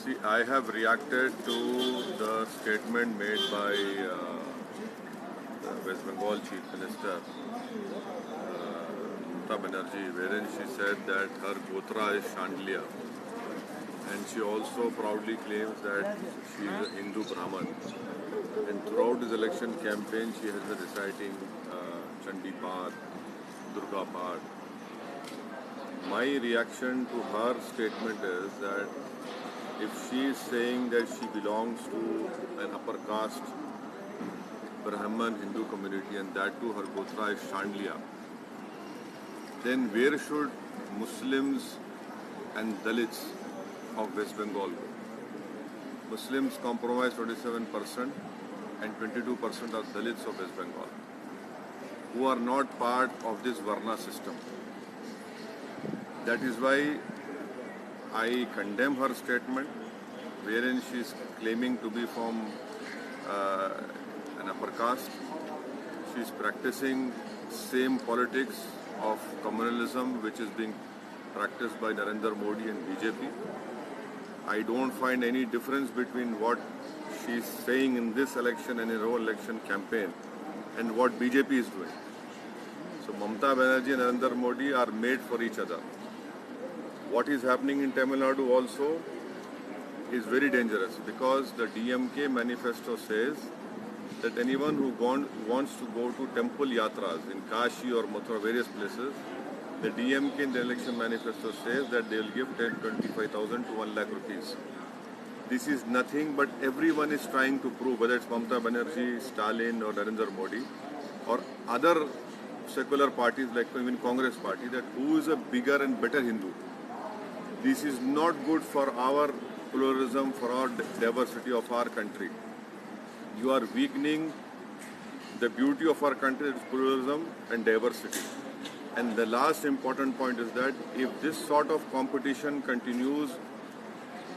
See, I have reacted to the statement made by the West Bengal Chief Minister, Mamata Banerjee, wherein she said that her Gotra is Chandliya, and she also proudly claims that she is a Hindu Brahman. And throughout this election campaign, she has been reciting Chandi Path, Durga Path. My reaction to her statement is that if she is saying that she belongs to an upper caste Brahman Hindu community and that too her Gotra is Chandliya, then where should Muslims and Dalits of West Bengal go? Muslims comprise 27% and 22% are Dalits of West Bengal, who are not part of this Varna system. That is why I condemn her statement, wherein she is claiming to be from an upper caste. She is practicing same politics of communalism which is being practiced by Narendra Modi and BJP. I don't find any difference between what she is saying in this election and in her election campaign and what BJP is doing. So Mamata Banerjee and Narendra Modi are made for each other. What is happening in Tamil Nadu also is very dangerous because the DMK manifesto says that anyone who wants to go to temple yatras in Kashi or Mathura, various places, the DMK in the election manifesto says that they will give 25,000 to 1 lakh rupees. This is nothing but everyone is trying to prove, whether it's Mamata Banerjee, Stalin or Narendra Modi or other secular parties like even Congress party, that who is a bigger and better Hindu. This is not good for our pluralism, for our diversity of our country. You are weakening the beauty of our country, that is pluralism and diversity. And the last important point is that if this sort of competition continues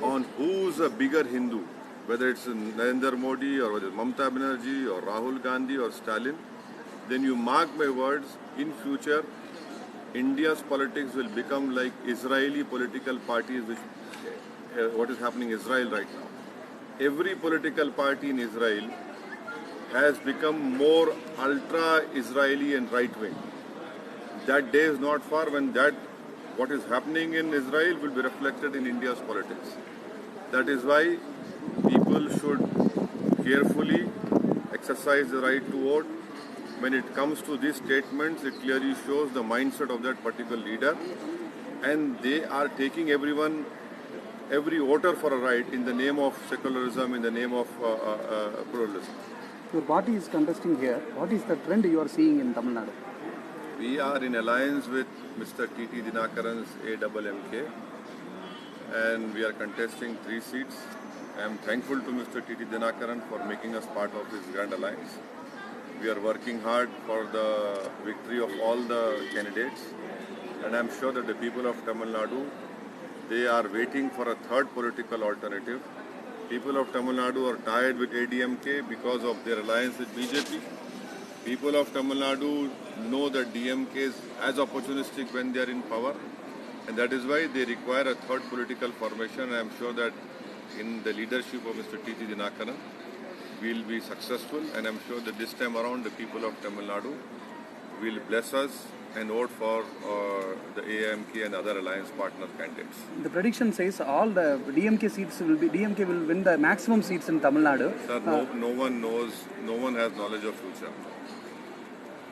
on who's a bigger Hindu, whether it's Narendra Modi or whether it's Mamata Banerjee or Rahul Gandhi or Stalin, then you mark my words, in future India's politics will become like Israeli political parties, which what is happening in Israel right now. Every political party in Israel has become more ultra-Israeli and right-wing. That day is not far when what is happening in Israel will be reflected in India's politics. That is why people should carefully exercise the right to vote. When it comes to these statements, it clearly shows the mindset of that particular leader, and they are taking every voter for a right in the name of secularism, in the name of pluralism. Your party is contesting here. What is the trend you are seeing in Tamil Nadu? We are in alliance with Mr. T.T. Dinakaran's AMMK, and we are contesting 3 seats. I am thankful to Mr. T.T. Dinakaran for making us part of his grand alliance. We are working hard for the victory of all the candidates, and I am sure that the people of Tamil Nadu, they are waiting for a third political alternative. People of Tamil Nadu are tired with ADMK because of their alliance with BJP. People of Tamil Nadu know that DMK is as opportunistic when they are in power, and that is why they require a third political formation. I am sure that in the leadership of Mr. T.T. Dinakaran, we will be successful, and I am sure that this time around the people of Tamil Nadu will bless us and vote for the AMK and other alliance partner candidates. The prediction says all the DMK will win the maximum seats in Tamil Nadu. Sir, no one knows, no one has knowledge of future.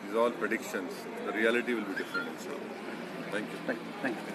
These are all predictions. The reality will be different, inshallah. Thank you. Thank you.